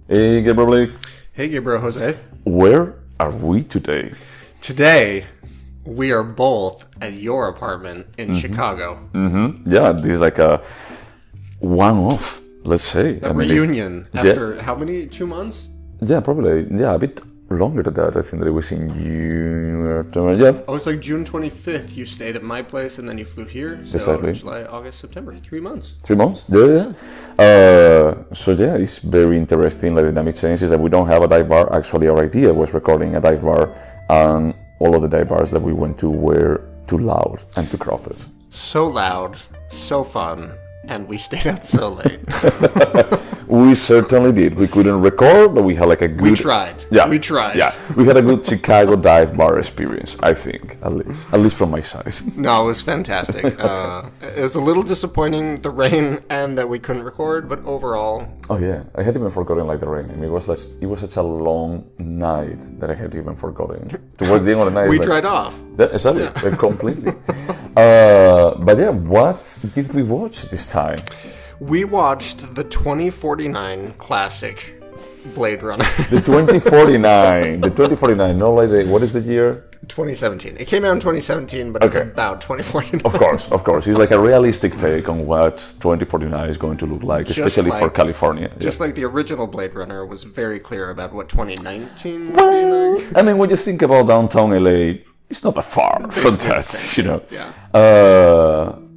Hey, Gaybros. Hey, Gaybros, Jose. Where are we today? Today, we are both at your apartment in Chicago. Yeah, this is like a one-off, let's say. A reunion after how many? 2 months? Yeah, probably. Yeah, a bit longer than that. I think that it was in June. Yeah. Oh, it's like June 25th. You stayed at my place and then you flew here. So Exactly. July, August, September. 3 months. 3 months? Yeah. So yeah, it's very interesting. The dynamic change is that we don't have a dive bar. Actually, our idea was recording a dive bar, and all of the dive bars that we went to were too loud and too crowded. So loud, so fun, and we stayed out so late. We certainly did. We couldn't record, but we had like a good... We tried. Yeah. We tried. Yeah. We had a good Chicago dive bar experience, I think, at least from my side. No, it was fantastic. It was a little disappointing, the rain, and that we couldn't record, but overall... Oh yeah, I had even forgotten like the rain. I mean, it was such a long night that I had even forgotten. Towards the end of the night... we dried off. Yeah, exactly, completely. But yeah, what did we watch this time? We watched the 2049 classic Blade Runner. The 2049, not like what is the year? 2017. It came out in 2017, but it's about 2049. Of course. It's like a realistic take on what 2049 is going to look like, especially for California. Just like the original Blade Runner was very clear about what 2019 would be like. I mean, when you think about downtown LA, it's not that far from that, you know. Yeah.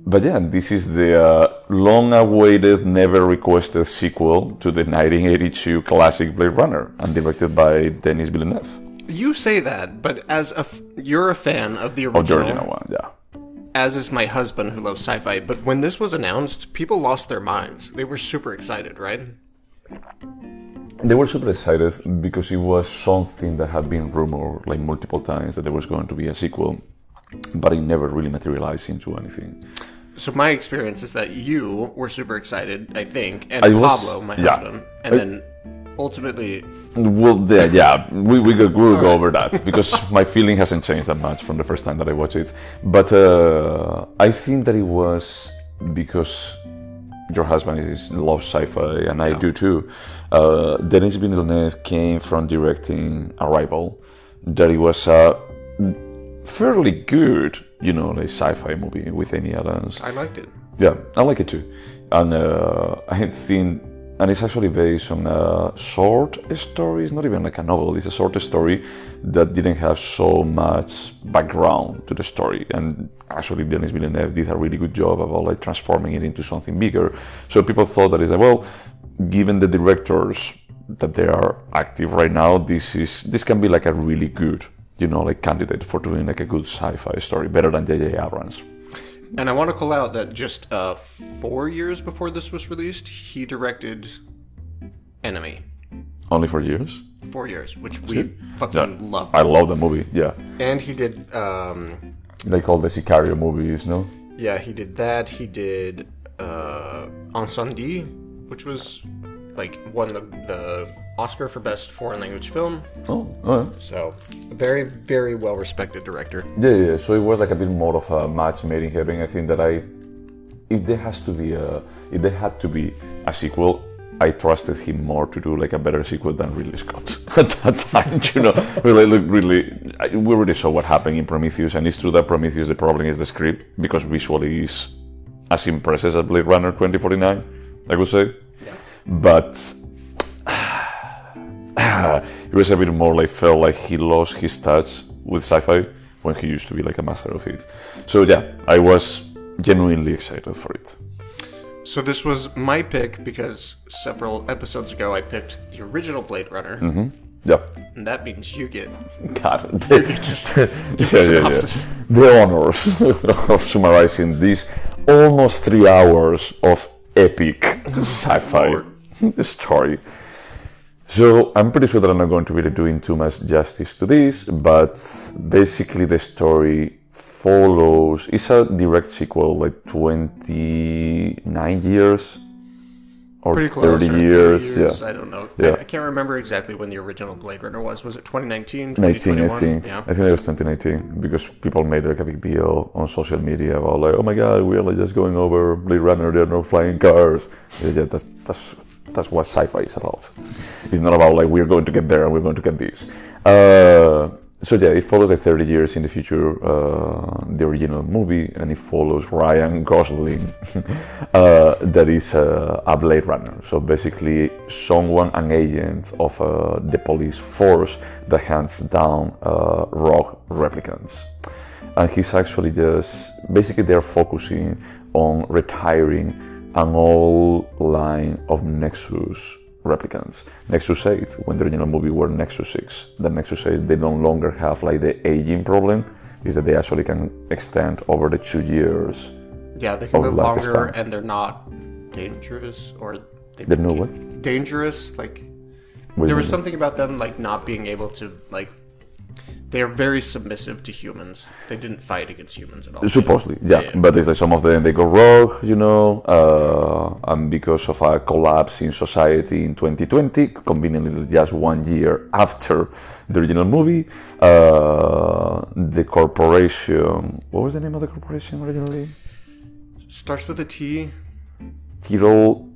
But yeah, this is the long-awaited, never-requested sequel to the 1982 classic Blade Runner, and directed by Denis Villeneuve. You say that, but you're a fan of the original. Of the original one, yeah. As is my husband, who loves sci-fi. But when this was announced, people lost their minds. They were super excited, right? They were super excited because it was something that had been rumored like multiple times that there was going to be a sequel, but it never really materialized into anything. So my experience is that you were super excited, I think, and Pablo, my husband, and then ultimately... Well, yeah, we'll go over that, because my feeling hasn't changed that much from the first time that I watched it. But I think that it was because your husband loves sci-fi, and I do too. Denis Villeneuve came from directing Arrival, that it was a fairly good, like sci-fi movie with Amy Adams. I liked it. Yeah, I like it too. And I think, and it's actually based on a short story. It's not even like a novel. It's a short story that didn't have so much background to the story. And actually, Denis Villeneuve did a really good job about like transforming it into something bigger. So people thought that it's like, well, given the directors that they are active right now, this can be like a really good, like candidate for doing like a good sci-fi story, better than J.J. Abrams. And I want to call out that just 4 years before this was released, he directed Enemy. Only 4 years? 4 years, which we fucking love. I love the movie, yeah. And he did... they call the Sicario movies, no? Yeah, he did that. He did Incendie, which was like won the Oscar for Best Foreign Language Film. Oh, yeah. So, a very, very well-respected director. Yeah. So it was like a bit more of a match made in heaven. I think that if there had to be a sequel, I trusted him more to do like a better sequel than Ridley Scott at that time. We already saw what happened in Prometheus, and it's true that Prometheus, the problem is the script, because visually is as impressive as Blade Runner 2049, I would say. Yeah. But it was a bit more like, felt like he lost his touch with sci-fi when he used to be like a master of it. So yeah, I was genuinely excited for it. So this was my pick because several episodes ago I picked the original Blade Runner. Mm-hmm. Yeah. And that means you get... God. You get to synopsis. The honors of summarizing this almost 3 hours of epic sci-fi story. So I'm pretty sure that I'm not going to be doing too much justice to this, but basically the story follows, it's a direct sequel, like 29 years or pretty close, 30 or years. 30 years. Yeah. I don't know. Yeah. I can't remember exactly when the original Blade Runner was. Was it 2019, 19, 2021? I think. Yeah. I think it was 2019 because people made like a big deal on social media about like, oh my god, we're like just going over Blade Runner, there are no flying cars. Yeah, that's That's what sci-fi is about. It's not about like we're going to get there and we're going to get this. So yeah, it follows like 30 years in the future, the original movie, and it follows Ryan Gosling, that is a Blade Runner. So basically, an agent of the police force that hunts down rogue replicants. And he's actually basically they're focusing on retiring an old line of Nexus replicants. Nexus 8, when the original movie were Nexus 6. The Nexus 8, they no longer have like the aging problem, is that they actually can extend over the 2 years. Yeah, they can live longer and they're not dangerous, or they're no what? Dangerous, like there was something about them like not being able to like they're very submissive to humans. They didn't fight against humans at all. Supposedly, yeah. But it's like some of them, they go rogue, and because of a collapse in society in 2020, conveniently just 1 year after the original movie, the corporation, what was the name of the corporation originally? Starts with a T. Tyrell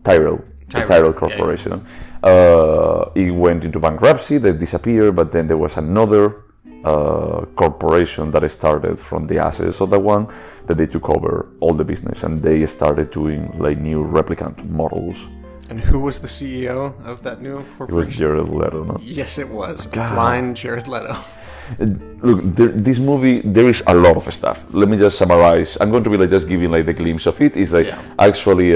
Corporation. Yeah. It went into bankruptcy, they disappeared, but then there was another corporation that started from the assets of that one, that they took over all the business and they started doing like new replicant models. And who was the CEO of that new corporation? It was Jared Leto, no? Yes, it was. God. Blind Jared Leto. Look, this movie, there is a lot of stuff. Let me just summarize. I'm going to be like just giving like the glimpse of it. It's like actually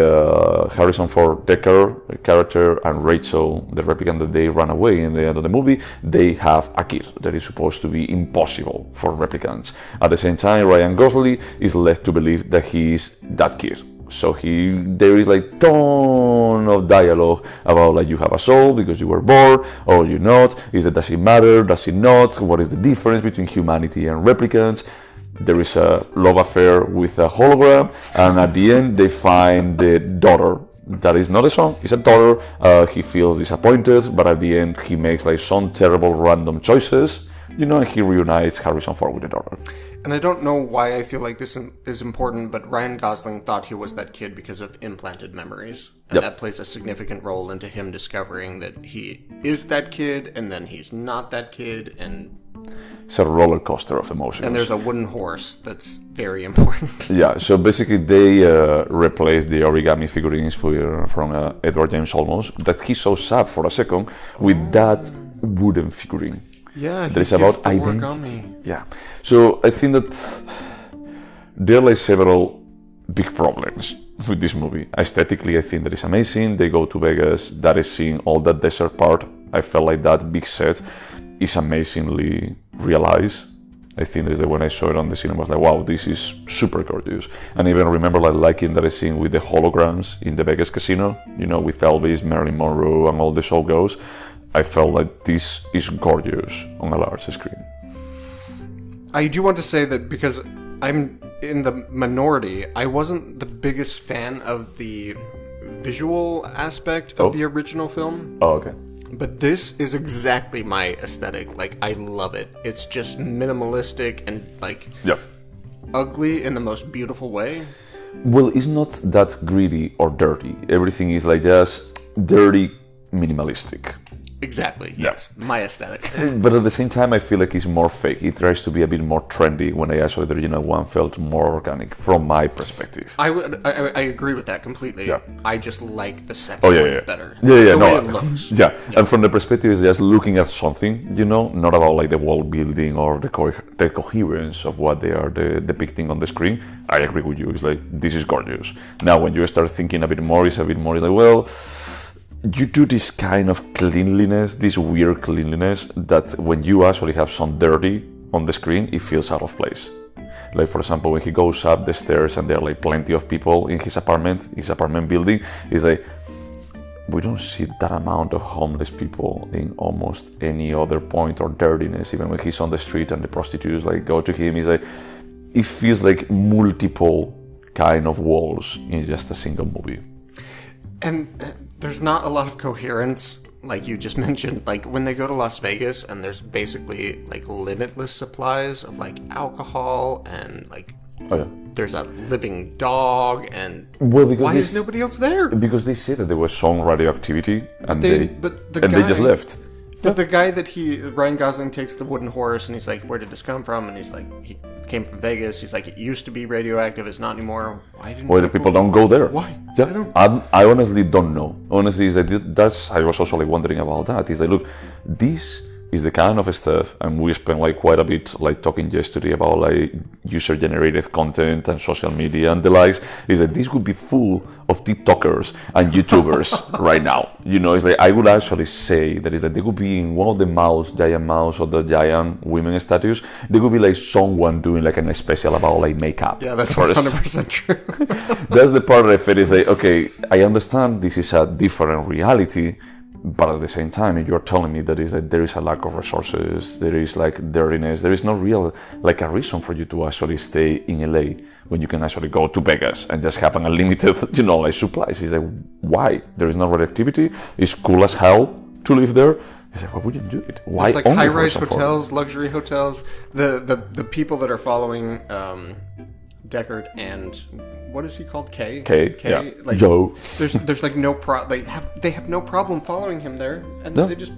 Harrison Ford, Decker character, and Rachel, the replicant that they run away in the end of the movie, they have a kid that is supposed to be impossible for replicants. At the same time, Ryan Gosling is led to believe that he is that kid. So there is like ton of dialogue about like you have a soul because you were born or you're not. Does it matter? Does it not? What is the difference between humanity and replicants? There is a love affair with a hologram, and at the end they find the daughter. That is not a son, it's a daughter. He feels disappointed, but at the end he makes like some terrible random choices, and he reunites Harrison Ford with the daughter. And I don't know why I feel like this is important, but Ryan Gosling thought he was that kid because of implanted memories. And that plays a significant role into him discovering that he is that kid, and then he's not that kid, and it's a roller coaster of emotions. And there's a wooden horse that's very important. Yeah, so basically they replaced the origami figurines from Edward James Olmos, that he saw sad for a second, with that wooden figurine. Yeah, that is about identity. Origami. Yeah, so I think that there are like several big problems with this movie. Aesthetically, I think that is amazing. They go to Vegas, that is seeing all that desert part. I felt like that big set is amazingly realized. I think that when I saw it on the cinema, I was like, wow, this is super gorgeous. And even remember like liking that scene with the holograms in the Vegas casino, with Elvis, Marilyn Monroe, and all the show goes. I felt like this is gorgeous on a large screen. I do want to say that because I'm in the minority, I wasn't the biggest fan of the visual aspect of the original film. Oh, okay. But this is exactly my aesthetic. Like, I love it. It's just minimalistic and, like, ugly in the most beautiful way. Well, it's not that gritty or dirty. Everything is, like, just dirty, minimalistic. Exactly, yes. My aesthetic. But at the same time, I feel like it's more fake. It tries to be a bit more trendy, when I actually, the original one felt more organic, from my perspective. I agree with that completely. Yeah. I just like the second one better. The way it looks. Yeah, and from the perspective is just looking at something, not about like the world building or the coherence of what they are depicting on the screen. I agree with you. It's like, this is gorgeous. Now, when you start thinking a bit more, it's a bit more like, well, you do this kind of cleanliness, this weird cleanliness, that when you actually have some dirty on the screen, it feels out of place. Like, for example, when he goes up the stairs and there are like plenty of people in his apartment building, it's like, we don't see that amount of homeless people in almost any other point, or dirtiness, even when he's on the street and the prostitutes like go to him. It's like, it feels like multiple kind of walls in just a single movie. And there's not a lot of coherence, like you just mentioned. Like, when they go to Las Vegas and there's basically like limitless supplies of like alcohol and like Oh yeah. There's a living dog, and Well, because why is nobody else there? Because they said that there was some radioactivity, and they just left. But the guy that Ryan Gosling takes the wooden horse, and he's like, "Where did this come from?" And he's like, "He came from Vegas." He's like, "It used to be radioactive. It's not anymore." Why do people don't go there? Why? Yeah, I honestly don't know. Honestly, I was also like wondering about that. Is like, look, this is the kind of stuff, and we spent like quite a bit like talking yesterday about like user-generated content and social media and the likes. Is that this would be full of TikTokers and YouTubers right now. You know, it's like I would actually say that is that they could be in one of the giant mouse or the giant women statues. There could be like someone doing like a special about like makeup. Yeah, that's 100% true. That's the part that I feel is like, okay, I understand this is a different reality. But at the same time, you're telling me that there is a lack of resources, there is like dirtiness, there is no real like a reason for you to actually stay in LA when you can actually go to Vegas and just have an unlimited, like supplies. It's like, why? There is no radioactivity. It's cool as hell to live there. It's like, why would you do it? Why? There's like high-rise hotels, luxury hotels. The people that are following Deckard and what is he called? K. Yeah. Like, Joe. There's like no they have no problem following him there, and they just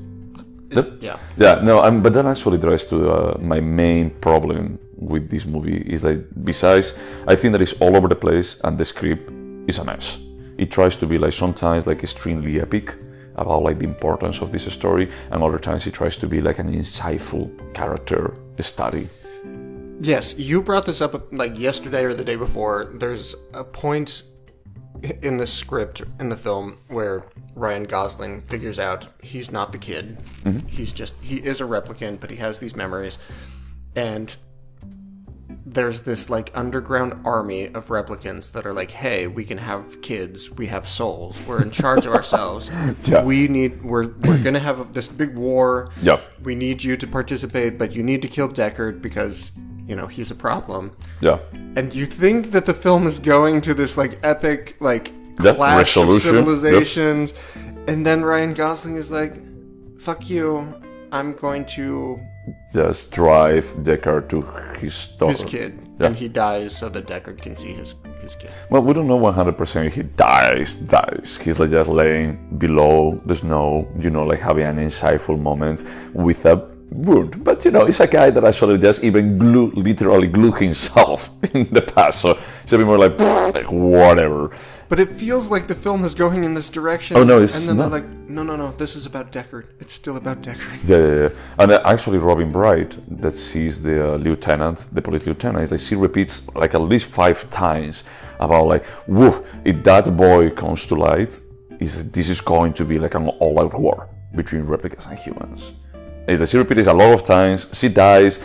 but that actually drives to my main problem with this movie is like, besides, I think that it's all over the place and the script is a mess. It tries to be like sometimes like extremely epic about like the importance of this story, and other times it tries to be like an insightful character study. Yes, you brought this up like yesterday or the day before. There's a point in the script in the film where Ryan Gosling figures out he's not the kid. Mm-hmm. He is a replicant, but he has these memories. And there's this like underground army of replicants that are like, hey, we can have kids, we have souls, we're in charge of ourselves. Yeah. We're gonna have this big war. Yeah. We need you to participate, but you need to kill Deckard because he's a problem. Yeah. And you think that the film is going to this like epic like clash of civilizations, and then Ryan Gosling is like, fuck you, I'm going to just drive Deckard to his daughter. His kid. Yeah. And he dies so that Deckard can see his kid. Well, we don't know 100% if he dies. He's like just laying below the snow, like having an insightful moment with a wound. But it's a guy that actually just even literally glue himself in the past. So it's a bit more like whatever. But it feels like the film is going in this direction. Oh, no, it's and then not. They're like, no, this is about Deckard. It's still about Deckard. Yeah. And actually, Robin Bright, that sees the police lieutenant, like she repeats like at least 5 times about like, whoa, if that boy comes to light, this is going to be like an all-out war between replicants and humans. She repeats a lot of times. She dies.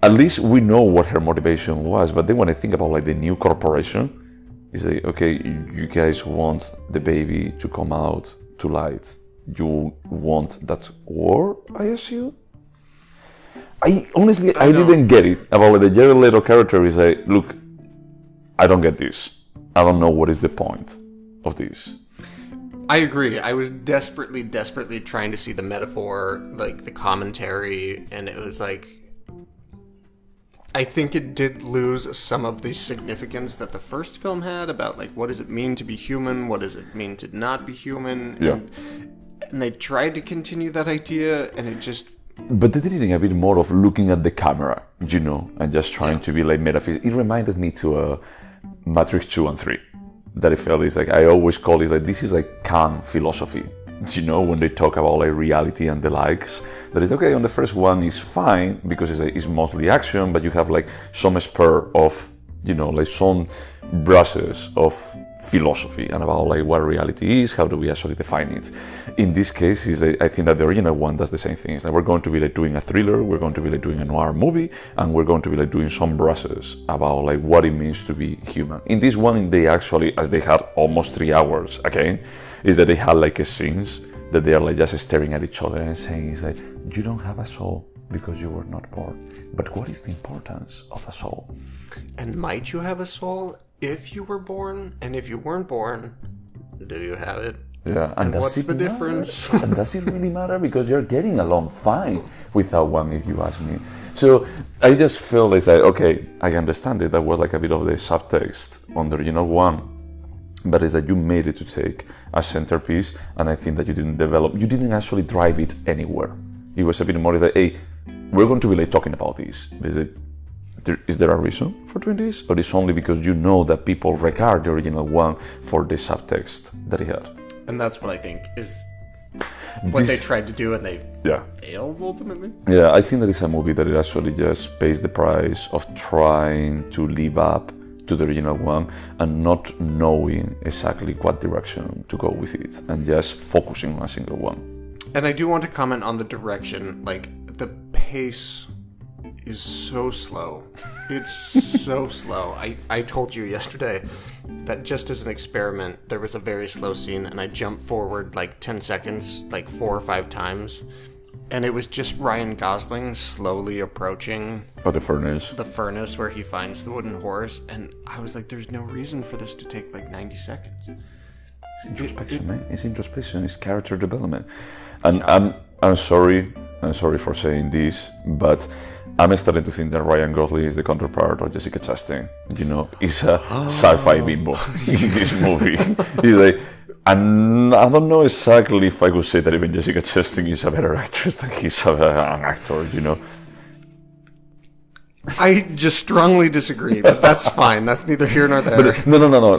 At least we know what her motivation was. But then when I think about like the new corporation, it's like, okay, you guys want the baby to come out to light. You want that war, I assume? I didn't get it. About like the Jared Leto character is like, look, I don't get this. I don't know what is the point of this. I agree. I was desperately trying to see the metaphor, like the commentary, and it was like, I think it did lose some of the significance that the first film had about like, what does it mean to be human? What does it mean to not be human? Yeah. And they tried to continue that idea, and it just... But they did it in a bit more of looking at the camera, and just trying to be like metaphysical. It reminded me to Matrix 2 and 3. That I felt is like, I always call it like, this is like Kant philosophy, when they talk about like reality and the likes. That is okay, on the first one is fine because it's mostly action, but you have like some spur of, like some brushes of philosophy and about like what reality is, how do we actually define it. In this case, I think that the original one does the same thing. It's like we're going to be like doing a thriller, we're going to be like doing a noir movie, and we're going to be like doing some brushes about like what it means to be human. In this one, they actually, as they had almost 3 hours again, is that they had like scenes that they are like just staring at each other and saying, it's like, you don't have a soul because you were not born. But what is the importance of a soul? And might you have a soul if you were born? And if you weren't born, do you have it? Yeah, And does what's it the matter? difference? And does it really matter? Because you're getting along fine without one, if you ask me. So I just feel it's like, okay, I understand it. That was like a bit of the subtext on the original one. But it's that you made it to take a centerpiece, and I think that you didn't actually drive it anywhere. It was a bit more like, hey, we're going to be like talking about this. Is there a reason for doing this? Or is it only because you know that people regard the original one for the subtext that it had? And that's what I think is what they tried to do, and they failed ultimately. Yeah, I think that it's a movie that it actually just pays the price of trying to live up to the original one and not knowing exactly what direction to go with it, and just focusing on a single one. And I do want to comment on the direction. Like, the pace is so slow. It's so slow. I told you yesterday that just as an experiment, there was a very slow scene, and I jumped forward like 10 seconds, like 4 or 5 times, and it was just Ryan Gosling slowly approaching The furnace. the furnace where he finds the wooden horse, and I was like, there's no reason for this to take like 90 seconds. It's introspection, man. It's introspection. It's character development. And I'm sorry for saying this, but I'm starting to think that Ryan Gosling is the counterpart of Jessica Chastain. You know, he's a sci-fi bimbo in this movie. He's like, and I don't know exactly if I could say that even Jessica Chastain is a better actress than he's an actor, you know. I just strongly disagree, but that's fine. That's neither here nor there. But no.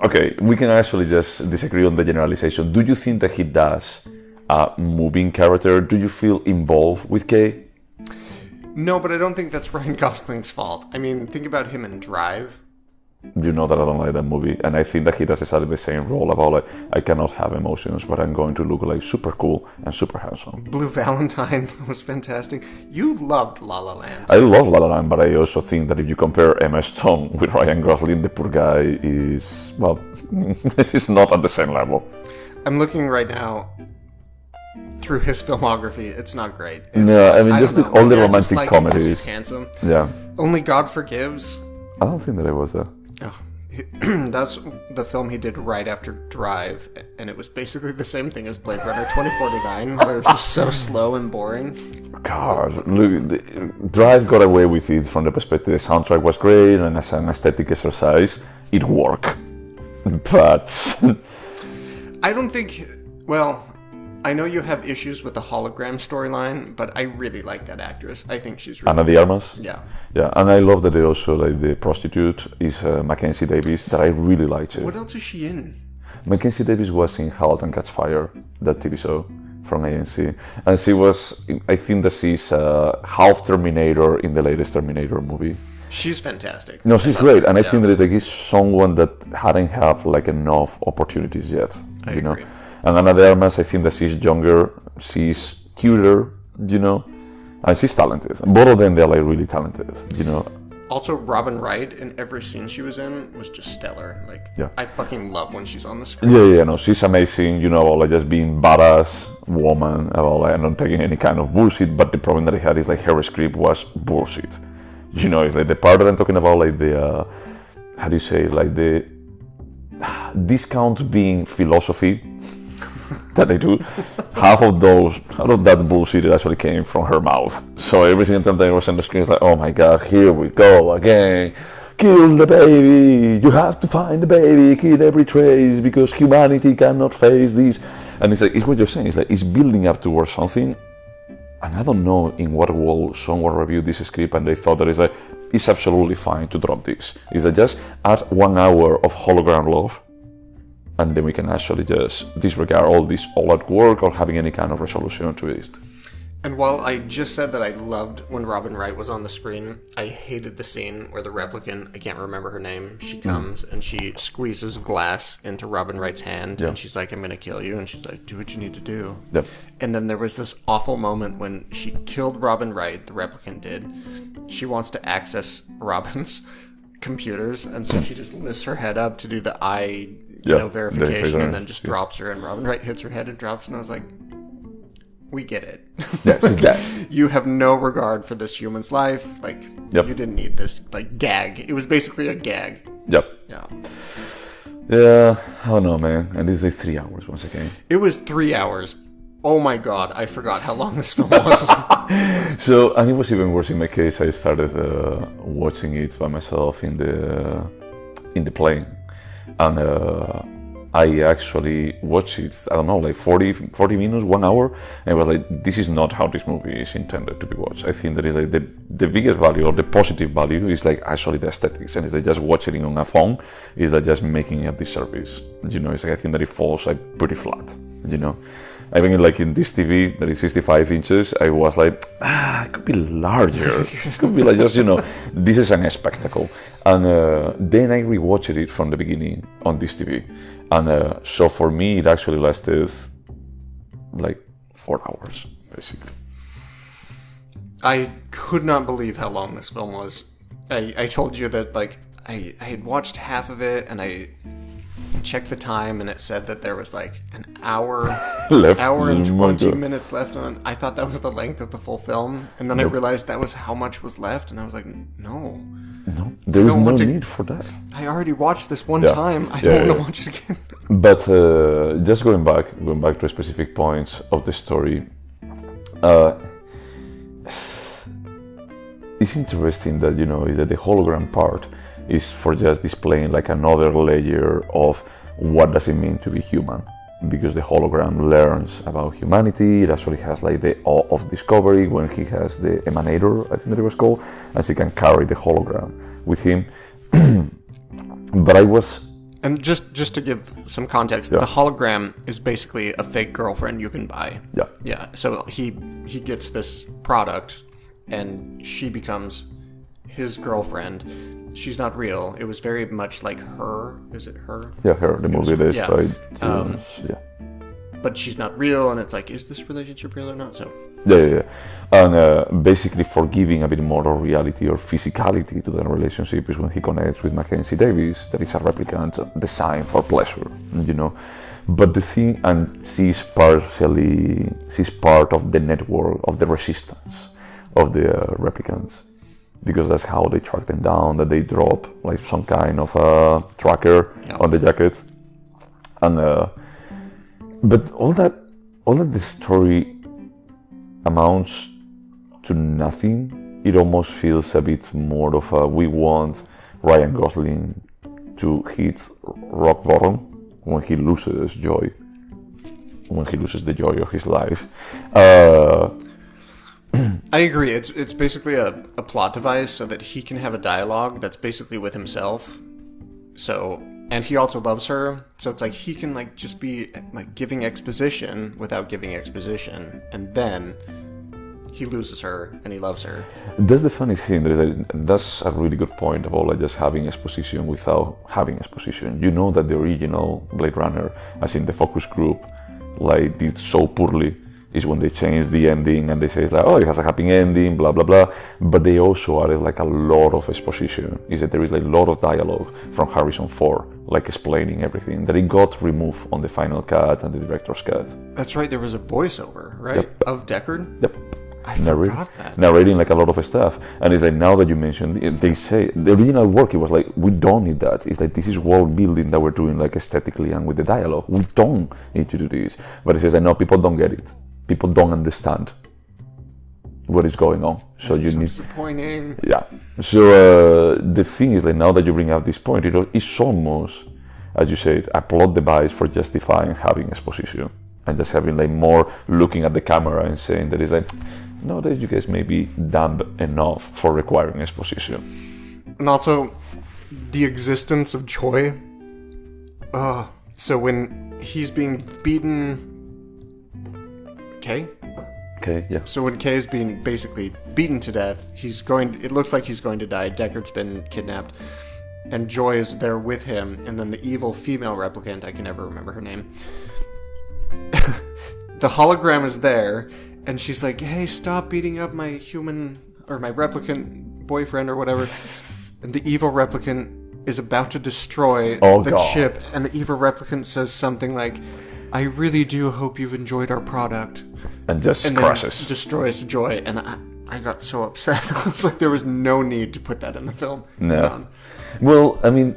Okay, we can actually just disagree on the generalization. Do you think that he does a moving character? Do you feel involved with Kay? No, but I don't think that's Ryan Gosling's fault. I mean, think about him in Drive. You know that I don't like that movie, and I think that he does exactly the same role about like, I cannot have emotions, but I'm going to look like super cool and super handsome. Blue Valentine was fantastic. You loved La La Land. I love La La Land, but I also think that if you compare Emma Stone with Ryan Gosling, the poor guy is, well, he's not at the same level. I'm looking right now through his filmography. It's not great. No, I mean, just all the Maybe I romantic like him 'cause comedies. He's handsome. Yeah. Only God Forgives. I don't think that I was there. Oh, that's the film he did right after Drive, and it was basically the same thing as Blade Runner 2049, where it was just so slow and boring. God, look, Drive got away with it from the perspective the soundtrack was great, and as an aesthetic exercise, it worked. But I don't think. Well, I know you have issues with the hologram storyline, but I really like that actress. I think she's really Ana de Armas. Yeah. Yeah, and I love that they also like the prostitute is Mackenzie Davis, that I really liked. What else is she in? Mackenzie Davis was in Halt and Catch Fire, that TV show from ANC, and she was. I think that she's half Terminator in the latest Terminator movie. She's fantastic. No, she's great, and I think that it is someone that hadn't have like enough opportunities yet. I you know, agree. and Ana de Armas, I think that she's younger, she's cuter, you know, and she's talented. Both of them, they're like really talented, you know. Also, Robin Wright in every scene she was in was just stellar. Like, Yeah. I fucking love when she's on the screen. Yeah, no, she's amazing, you know, about like just being badass woman, about like not taking any kind of bullshit. But the problem that I had is like her script was bullshit. You know, it's like the part that I'm talking about, like the how do you say, like the discount being philosophy that they do. Half of that bullshit actually came from her mouth. So every single time that I was on the screen, it's like, oh my god, here we go again. Kill the baby. You have to find the baby. Kill every trace because humanity cannot face this. And it's like, it's what you're saying. It's like it's building up towards something. And I don't know in what world someone reviewed this script and they thought that it's absolutely fine to drop this. Is that just add 1 hour of hologram love, and then we can actually just disregard all this all-out work or having any kind of resolution to it. And while I just said that I loved when Robin Wright was on the screen, I hated the scene where the replicant, I can't remember her name, she comes and she squeezes glass into Robin Wright's hand, and she's like, I'm going to kill you. And she's like, do what you need to do. Yep. And then there was this awful moment when she killed Robin Wright, the replicant did. She wants to access Robin's computers, and so she just lifts her head up to do the eye verification, and then just drops her, and Robin Wright hits her head and drops, and I was like, we get it. Yes, You have no regard for this human's life. Like, you didn't need this, like, gag. It was basically a gag. Yep. Yeah. Yeah, I don't know, man. And it's like 3 hours once again. It was 3 hours. Oh my god, I forgot how long this film was. So, and it was even worse in my case. I started watching it by myself in the plane, and I actually watched it. I don't know, like 40 minutes, 1 hour, and I was like, "This is not how this movie is intended to be watched." I think that is like the biggest value or the positive value is like actually the aesthetics, and it's like just watching it on a phone is like just making a disservice. You know, it's like I think that it falls like pretty flat. You know. I mean, like in this TV that is 65 inches, I was like, it could be larger. It could be like just, this is a spectacle. And then I rewatched it from the beginning on this TV. And so for me, it actually lasted like 4 hours, basically. I could not believe how long this film was. I told you that, like, I had watched half of it, and I checked the time, and it said that there was like an hour left, hour and 20 minutes left on. I thought that was the length of the full film, and then I realized that was how much was left, and I was like, no, there is no need for that. I already watched this one time. I don't want to watch it again. But just going back to specific points of the story, it's interesting that is that the hologram part is for just displaying like another layer of what does it mean to be human, because the hologram learns about humanity. It actually has like the awe of discovery when he has the emanator, I think that it was called, and he can carry the hologram with him. But I was, and just to give some context, the hologram is basically a fake girlfriend you can buy. Yeah. So he gets this product, and she becomes his girlfriend. She's not real. It was very much like Her. Is it Her? Yeah, Her. The movie that is by But she's not real, and it's like, is this relationship real or not? So yeah. And basically, for giving a bit more of reality or physicality to the relationship is when he connects with Mackenzie Davis, that is a replicant designed for pleasure, But the thing, and she's part of the network of the resistance of the replicants, because that's how they track them down, that they drop like some kind of a tracker on the jacket. And but all that the story amounts to nothing. It almost feels a bit more of a, we want Ryan Gosling to hit rock bottom when he loses joy, when he loses the joy of his life. I agree. It's basically a plot device so that he can have a dialogue that's basically with himself. So, and he also loves her. So it's like he can like just be like giving exposition without giving exposition, and then he loses her and he loves her. That's the funny thing. That's a really good point about like just having exposition without having exposition. You know that the original Blade Runner, as in the focus group, like did so poorly. Is when they change the ending and they say it's like, oh, it has a happy ending, blah blah blah. But they also added like a lot of exposition. Is that there is like a lot of dialogue from Harrison Ford, like explaining everything that it got removed on the final cut and the director's cut. That's right. There was a voiceover, right, of Deckard. Yep. I forgot that. Narrating like a lot of stuff. And it's like, now that you mentioned, they say the original work, it was like, we don't need that. It's like, this is world building that we're doing like aesthetically and with the dialogue. We don't need to do this. But it says like, no, people don't get it. People don't understand what is going on. So That's you need disappointing. Yeah. So the thing is like, now that you bring up this point, it's almost, as you said, a plot device for justifying having exposition and just having like more looking at the camera and saying that it's like, no, that you guys may be dumb enough for requiring exposition. And also the existence of joy. So when he's being beaten. Okay, yeah. So when Kay is being basically beaten to death, it looks like he's going to die. Deckard's been kidnapped, and Joy is there with him, and then the evil female replicant, I can never remember her name. The hologram is there, and she's like, hey, stop beating up my human, or my replicant boyfriend or whatever. And the evil replicant is about to destroy the ship, and the evil replicant says something like, I really do hope you've enjoyed our product. And just crushes. Destroys Joy. And I got so upset. I was like, there was no need to put that in the film. No. Well, I mean,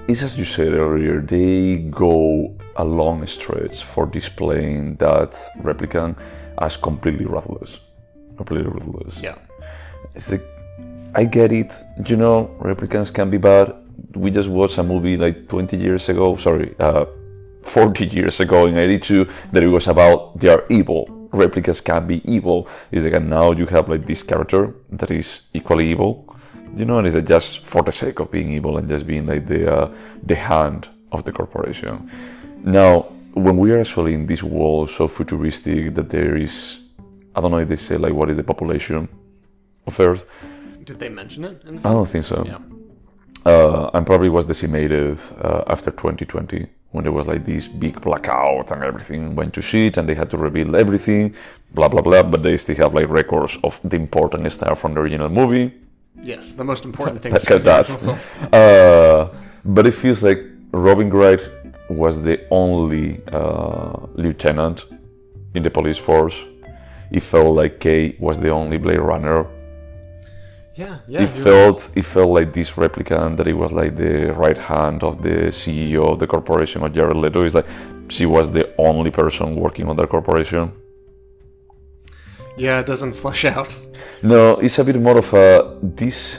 it's as you said earlier, they go a long stretch for displaying that replicant as completely ruthless. Completely ruthless. Yeah. It's like, I get it, replicants can be bad. We just watched a movie like 40 years ago in 82 that it was about they are evil. Replicas can be evil. It's like, and now you have like this character that is equally evil. And it's like just for the sake of being evil and just being like the hand of the corporation. Now, when we are actually in this world so futuristic that there is, I don't know if they say like what is the population of Earth. Did they mention it in the I film? don't think so. Yeah. And probably was decimated after 2020 when there was like this big blackout and everything went to shit and they had to rebuild everything, blah blah blah. But they still have like records of the important stuff from the original movie. Yes, the most important thing. Look at that. But it feels like Robin Wright was the only lieutenant in the police force. It felt like Kay was the only Blade Runner. Yeah. It felt like this replicant that it was like the right hand of the CEO of the corporation of Jared Leto. It's like she was the only person working on that corporation. Yeah, it doesn't flesh out. No, it's a bit more of this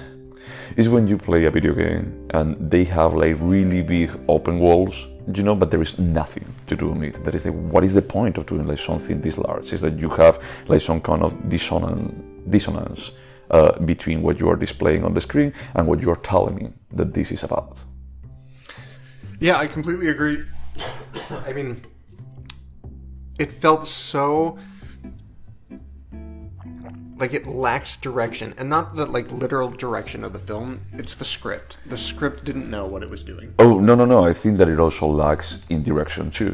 is when you play a video game and they have like really big open worlds, but there is nothing to do with it. That is like, what is the point of doing like something this large? Is that you have like some kind of dissonance between what you are displaying on the screen and what you are telling me that this is about. Yeah, I completely agree. I mean, it felt so like it lacks direction, and not the like literal direction of the film. It's the script. The script didn't know what it was doing. Oh no! I think that it also lacks in direction too.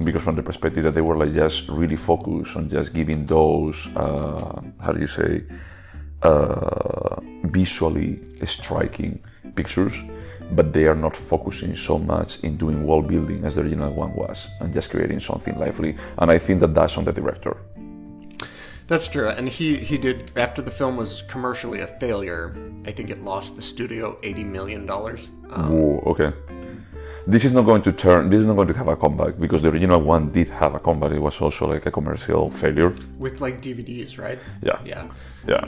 Because from the perspective that they were like just really focused on just giving those visually striking pictures, but they are not focusing so much in doing world building as the original one was, and just creating something lively. And I think that that's on the director. That's true, and he did, after the film was commercially a failure, I think it lost the studio $80 million. Whoa, okay. This is not going to have a comeback, because the original one did have a comeback. It was also like a commercial failure. With like DVDs, right? Yeah.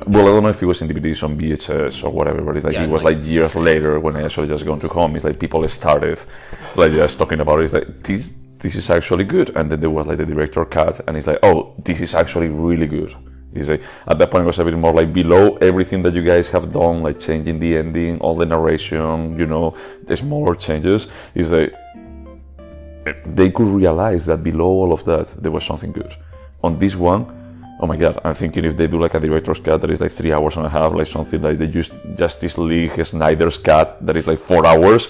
Well, I don't know if it was in DVDs on VHS or whatever, but it's like it was like years later when I actually just gone to home. It's like people started like just talking about it. It's like, this is actually good. And then there was like the director cut, and it's like, oh, this is actually really good. It's like, at that point it was a bit more like below everything that you guys have done, like changing the ending, all the narration, the smaller changes. Is like they could realize that below all of that there was something good. On this one, oh my god, I'm thinking if they do like a director's cut that is like 3 hours and a half, like something like they use Justice League Snyder's cut that is like 4 hours,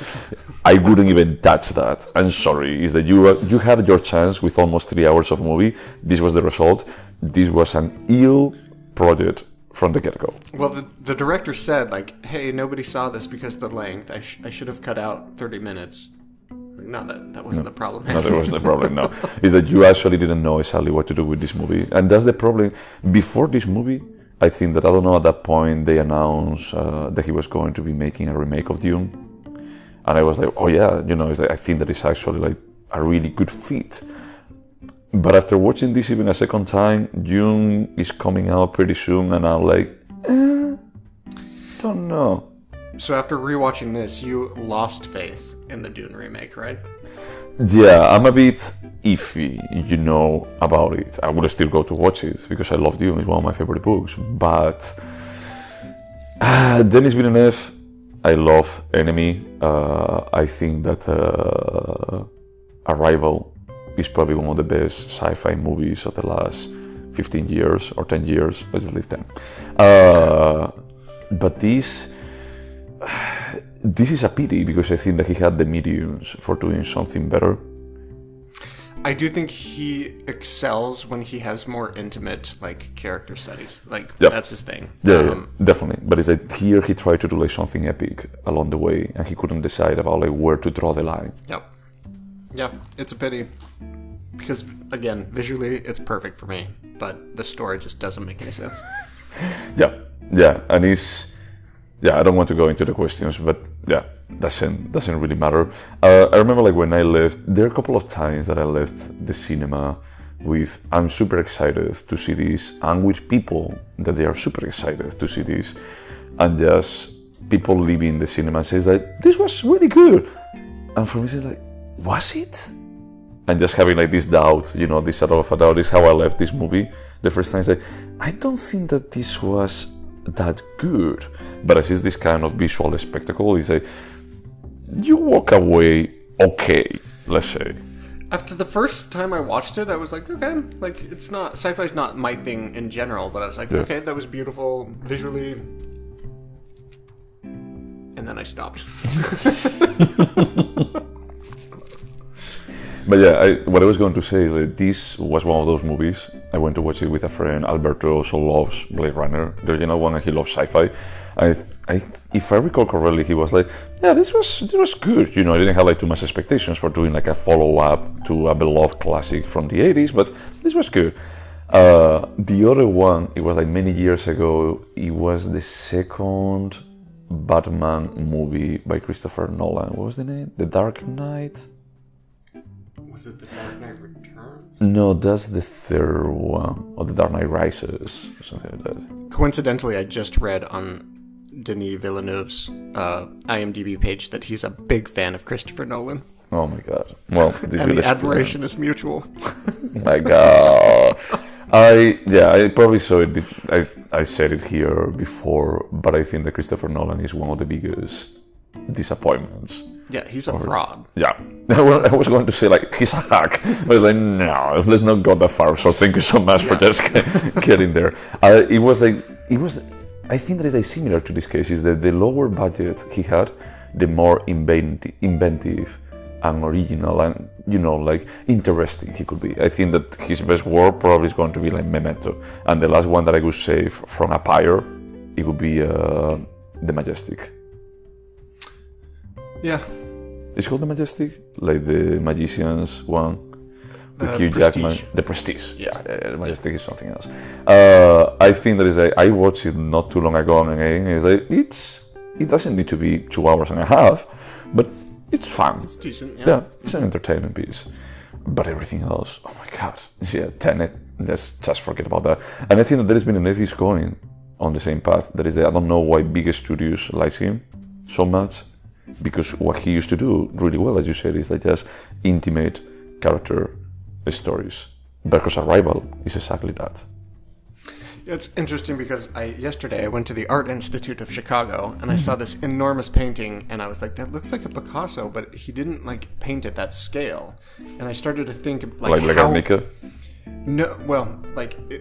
I wouldn't even touch that. I'm sorry. Is that you had your chance with almost 3 hours of movie. This was the result. This was an ill project from the get-go. Well, the director said like, hey, nobody saw this because of the length. I should have cut out 30 minutes. No, that wasn't the problem. No, that wasn't the problem, no. Is that you actually didn't know exactly what to do with this movie. And that's the problem. Before this movie, I think that, I don't know, at that point, they announced that he was going to be making a remake of Dune. And I was like, oh yeah, I think that it's actually like a really good fit. But after watching this even a second time, Dune is coming out pretty soon, and I'm like, don't know. So after rewatching this, you lost faith in the Dune remake, right? Yeah, I'm a bit iffy, about it. I would still go to watch it because I love Dune. It's one of my favorite books. But Denis Villeneuve, I love Enemy. I think that Arrival is probably one of the best sci-fi movies of the last 15 years or 10 years. Let's just leave 10. But this is a pity because I think that he had the mediums for doing something better. I do think he excels when he has more intimate character studies. That's his thing. Yeah, definitely. But it's like here he tried to do something epic along the way, and he couldn't decide about where to draw the line. Yep. Yeah, it's a pity because again, visually it's perfect for me, but the story just doesn't make any sense. Yeah, and yeah, I don't want to go into the questions, but yeah, doesn't really matter. I remember like when I left, there are a couple of times that I left the cinema with I'm super excited to see this, and with people that they are super excited to see this, and just people leaving the cinema and says like this was really good, and for me it's like, was it? And just having like this doubt, this sort of a doubt is how I left this movie the first time. It's like, I don't think that this was that good, but as is this kind of visual spectacle, is like you walk away okay, let's say. After the first time I watched it, I was like, okay, like it's not sci-fi's not my thing in general, but I was like, okay, that was beautiful visually, and then I stopped. But yeah, what I was going to say is that this was one of those movies. I went to watch it with a friend. Alberto also loves Blade Runner, the original one, and he loves sci-fi. If I recall correctly, he was like, yeah, this was good. I didn't have like too much expectations for doing like a follow-up to a beloved classic from the 80s, but this was good. The other one, it was like many years ago, it was the second Batman movie by Christopher Nolan. What was the name? The Dark Knight? Was it The Dark Knight Returns? No, that's the third one, or The Dark Knight Rises, or something like that. Coincidentally, I just read on Denis Villeneuve's IMDb page that he's a big fan of Christopher Nolan. Oh my god. Well, and the admiration is mutual. My god. I probably saw it, I said it here before, but I think that Christopher Nolan is one of the biggest disappointments. Yeah, he's a fraud. Yeah. I was going to say, like, he's a hack. But like, no, let's not go that far. So thank you so much for just getting there. I think that is similar to this case, is that the lower budget he had, the more inventive and original and, like, interesting he could be. I think that his best work probably is going to be like Memento. And the last one that I could save from a pyre, it would be The Majestic. Yeah. It's called The Majestic? Like the Magician's one? With Hugh Prestige. Jackman. The Prestige. Yeah, The Majestic is something else. I think that is I watched it not too long ago, and again, it doesn't need to be 2 hours and a half, but it's fun. It's decent, Yeah, it's an entertainment piece. But everything else, oh my god. Yeah, Tenet, just forget about that. And I think that Denis Villeneuve is going on the same path. That is, I don't know why big studios like him so much, because what he used to do really well, as you said, is like just intimate character stories. Because Arrival is exactly that. It's interesting because yesterday I went to the Art Institute of Chicago and I saw this enormous painting and I was like, that looks like a Picasso, but he didn't like paint at that scale. And I started to think like how... Guernica? No, well,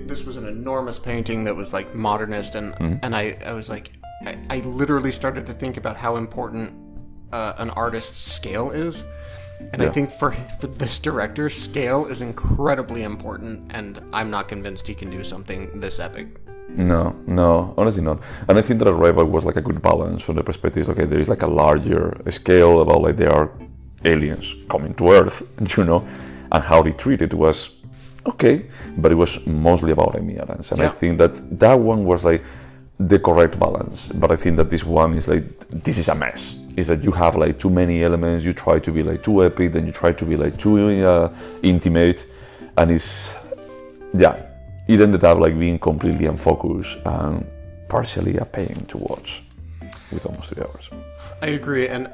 this was an enormous painting that was like modernist, and I was like, I literally started to think about how important an artist's scale is. And I think for this director, scale is incredibly important, and I'm not convinced he can do something this epic. No, honestly not. And I think that Arrival was like a good balance from the perspective, okay, there is like a larger scale about like there are aliens coming to Earth, and how they treat it was okay, but it was mostly about ambience. And I think that one was like the correct balance. But I think that this one is like, this is a mess. Is that you have like too many elements, you try to be like too epic, then you try to be like too intimate, and it ended up like being completely unfocused and partially a pain to watch with almost 3 hours. I agree, and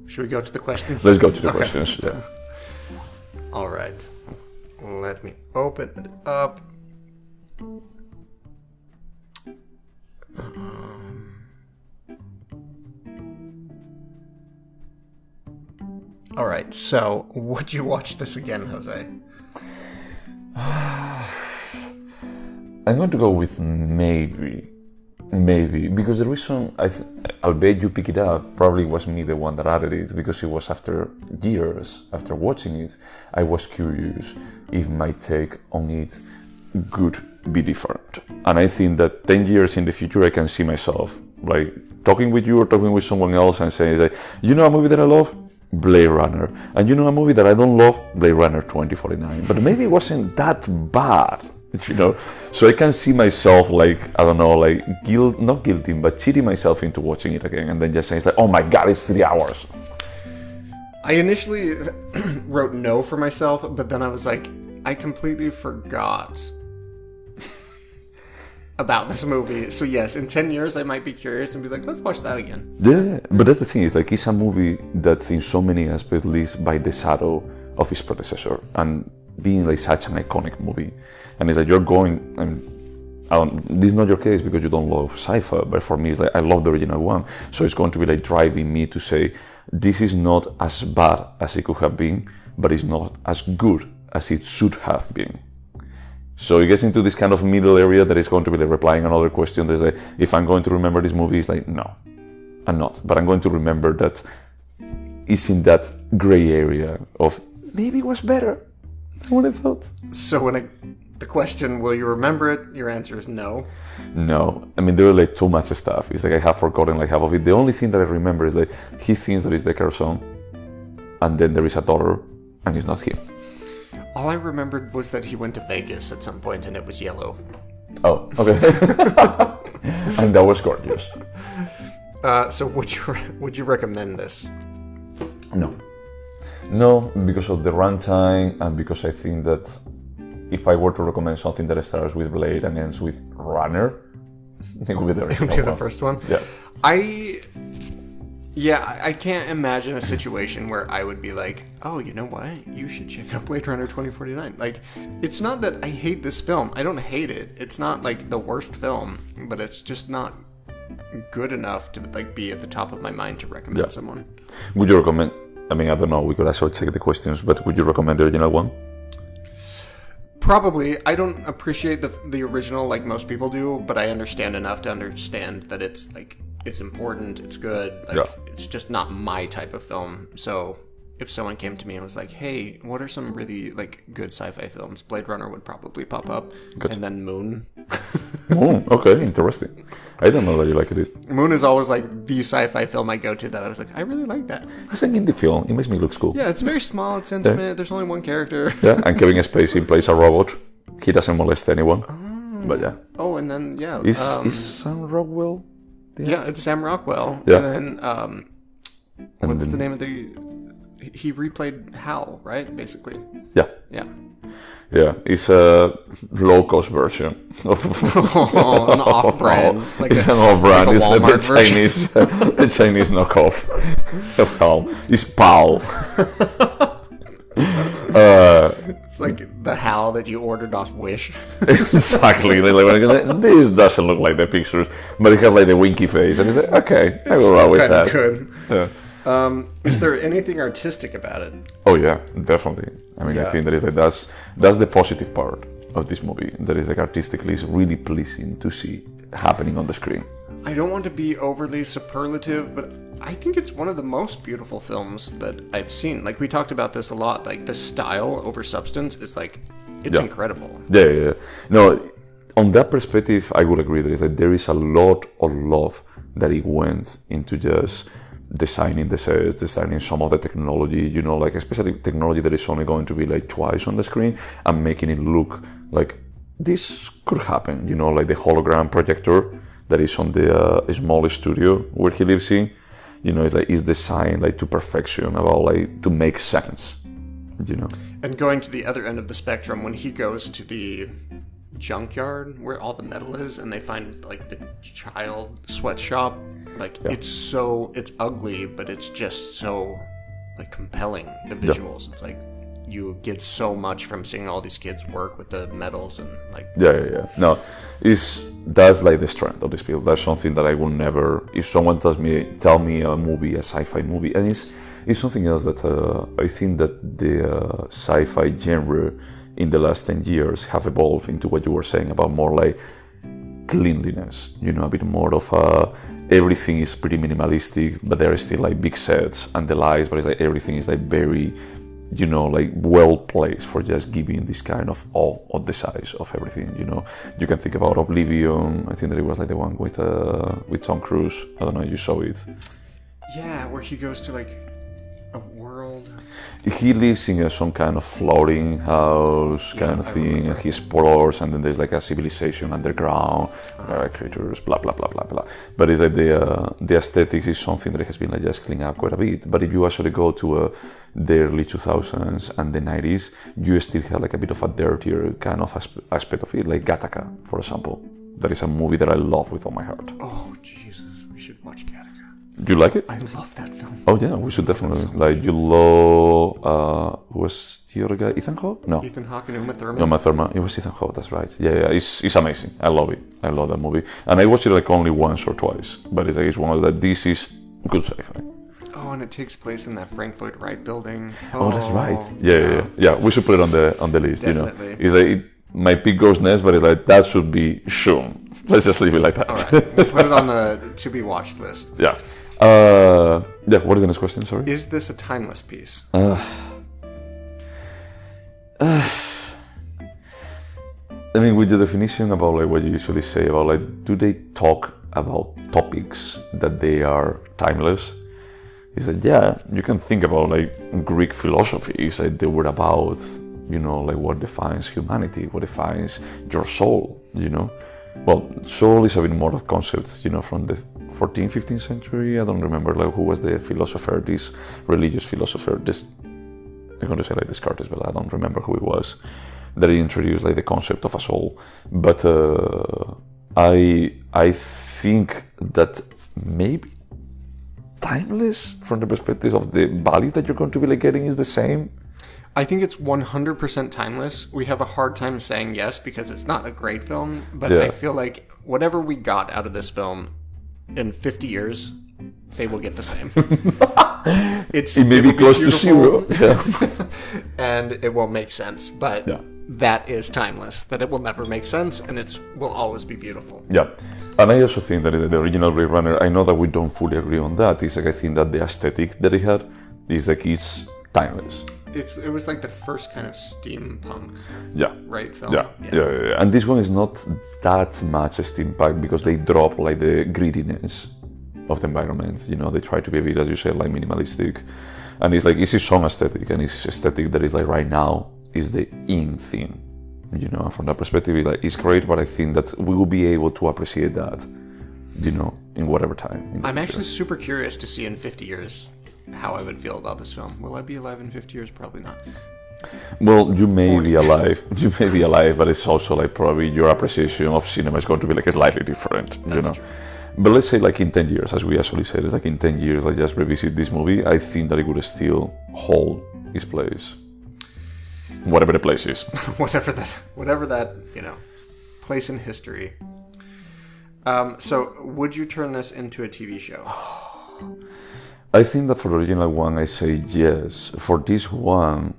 should we go to the questions? Let's go to the questions, yeah. All right, let me open it up. All right, so would you watch this again, Jose? I'm going to go with maybe, because the reason I'll bet you pick it up probably was me the one that added it, because it was after years after watching it, I was curious if my take on it could be different. And I think that 10 years in the future I can see myself like talking with you or talking with someone else and saying like, a movie that I love? Blade Runner. And a movie that I don't love? Blade Runner 2049. But maybe it wasn't that bad. you know. So I can see myself like, I don't know, like not guilty, but cheating myself into watching it again, and then just saying it's like, oh my god, it's 3 hours. I initially wrote no for myself, but then I was like, I completely forgot about this movie. So yes, in 10 years I might be curious and be like, let's watch that again. Yeah, but that's the thing, is like, it's a movie that in so many aspects lives by the shadow of its predecessor, and being like such an iconic movie. And it's like you're going, and this is not your case because you don't love sci-fi, but for me it's like I love the original one, so it's going to be like driving me to say this is not as bad as it could have been, but it's not as good as it should have been. So it gets into this kind of middle area that is going to be like replying another question that is like, if I'm going to remember this movie, it's like, no, I'm not, but I'm going to remember that it's in that gray area of maybe it was better than what I thought. So the question, will you remember it? Your answer is no. No, I mean, there are like too much stuff. It's like I have forgotten like half of it. The only thing that I remember is like he thinks that it's the son, and then there is a daughter, and it's not him. All I remembered was that he went to Vegas at some point and it was yellow. Oh, okay. And that was gorgeous. So would you recommend this? No, because of the runtime, and because I think that if I were to recommend something that starts with Blade and ends with Runner, it would be the original the first one? Yeah. I can't imagine a situation where I would be like, oh, you know what? You should check out Blade Runner 2049. Like, it's not that I hate this film. I don't hate it. It's not like the worst film, but it's just not good enough to like be at the top of my mind to recommend someone. Would you recommend, I mean, I don't know, we could actually check the questions, but would you recommend the original one? Probably. I don't appreciate the original like most people do, but I understand enough to understand that it's like, it's important, it's good, like it's just not my type of film. So if someone came to me and was like, hey, what are some really like good sci-fi films? Blade Runner would probably pop up. Good. And then Moon. Oh, okay, interesting. I don't know that you like it. Moon is always like the sci-fi film I go to that I was like, I really like that. It's an indie film. It makes me look cool. Yeah, it's very small, it's intimate, there's only one character. Yeah, and Kevin Spacey plays a robot. He doesn't molest anyone. But yeah. Oh, and then Is Sam Rockwell? Yeah, it's Sam Rockwell. Yeah. And then what's the name of he replayed Hal, right? Basically. Yeah. Yeah. Yeah, it's a low-cost version of an off-brand. It's an off-brand. Like it's the Chinese knockoff of Hal. It's Pal. It's like the Hal that you ordered off Wish. Exactly. This doesn't look like the pictures, but it has like the winky face, and it's like, okay, I will roll with that. Good. Yeah. Is there anything artistic about it? Oh yeah, definitely. I mean, I think that is like that's the positive part of this movie. That is like artistically is really pleasing to see happening on the screen. I don't want to be overly superlative, but I think it's one of the most beautiful films that I've seen. Like we talked about this a lot. Like the style over substance is like it's incredible. Yeah. No, on that perspective, I would agree. There is a lot of love that it went into just designing the sets, designing some of the technology, you know, like especially technology that is only going to be like twice on the screen, and making it look like this could happen, you know, like the hologram projector that is on the small studio where he lives in, you know, it's designed like to perfection, about like to make sense, you know. And going to the other end of the spectrum, when he goes to the junkyard where all the metal is and they find like the child sweatshop, like it's ugly, but it's just so like compelling, the visuals. It's like you get so much from seeing all these kids work with the metals and like no, that's like the strength of this film. That's something that I will never, if someone tell me a movie, a sci-fi movie, and it's something else that I think that the sci-fi genre in the last 10 years have evolved into what you were saying about more like cleanliness, you know, a bit more of everything is pretty minimalistic, but there are still like big sets and the lights, but it's like everything is like very, you know, like well placed for just giving this kind of awe of the size of everything, you know. You can think about Oblivion. I think that it was like the one with Tom Cruise. I don't know if you saw it. Yeah, where he goes to like A world. He lives in some kind of floating house kind of thing, and he explores, and then there's like a civilization underground, creatures, blah blah blah blah blah. But it's like the aesthetics is something that has been like just cleaned up quite a bit. But if you actually go to the early 2000s and the 90s, you still have like a bit of a dirtier kind of aspect of it, like Gattaca, for example. That is a movie that I love with all my heart. Oh Jesus, we should watch Gattaca. Do you like it? I love that film. Oh yeah, we should definitely. Like, you love, who was the other guy? Ethan Hawke? No. Ethan Hawke and Uma Thurman. Uma Thurman. It was Ethan Hawke, that's right. Yeah, it's amazing. I love it. I love that movie. And I watched it like only once or twice. But it's like, it's one of that. This is good sci-fi. Oh, and it takes place in that Frank Lloyd Wright building. Oh, that's right. Yeah. We should put it on the list. Definitely. You know, it's like my pick goes next, but it's like that should be soon. Let's just leave it like that. All right, we'll put it on the to be watched list. Yeah. What is the next question? Sorry. Is this a timeless piece? I mean, with the definition about like what you usually say about like, do they talk about topics that they are timeless? Is that, yeah, you can think about like Greek philosophy. It's like they were about, you know, like what defines humanity, what defines your soul, you know. Well, soul is a bit more of concepts, you know, from the 14th, 15th century. I don't remember like who was the philosopher, this religious philosopher. I'm going to say like Descartes, but I don't remember who it was that he introduced like the concept of a soul. But I think that maybe timeless from the perspective of the value that you're going to be like getting is the same. I think it's 100% timeless. We have a hard time saying yes because it's not a great film, but I feel like whatever we got out of this film in 50 years, they will get the same. It may be close to zero. Yeah. And it won't make sense, but that is timeless. That it will never make sense, and it will always be beautiful. Yeah. And I also think that the original Blade Runner, I know that we don't fully agree on that. It's like, I think that the aesthetic that it had is like, it's timeless. It was like the first kind of steampunk, right, film. Yeah. And this one is not that much steampunk because they drop like the grittiness of the environments. You know, they try to be a bit, as you said, like minimalistic. And it's like, it's its own aesthetic, and it's aesthetic that is like right now is the in thing. You know, from that perspective, it's great, but I think that we will be able to appreciate that, you know, in whatever time. I'm actually super curious to see in 50 years how I would feel about this film. Will I be alive in 50 years? Probably not. Well, you may 40. Be alive. You may be alive, but it's also like probably your appreciation of cinema is going to be like slightly different, you know. True. But let's say like in 10 years, as we actually said, it's like in 10 years, I just revisit this movie, I think that it would still hold its place. Whatever the place is. whatever that, you know, place in history. So would you turn this into a TV show? I think that for the original one, I say yes. For this one,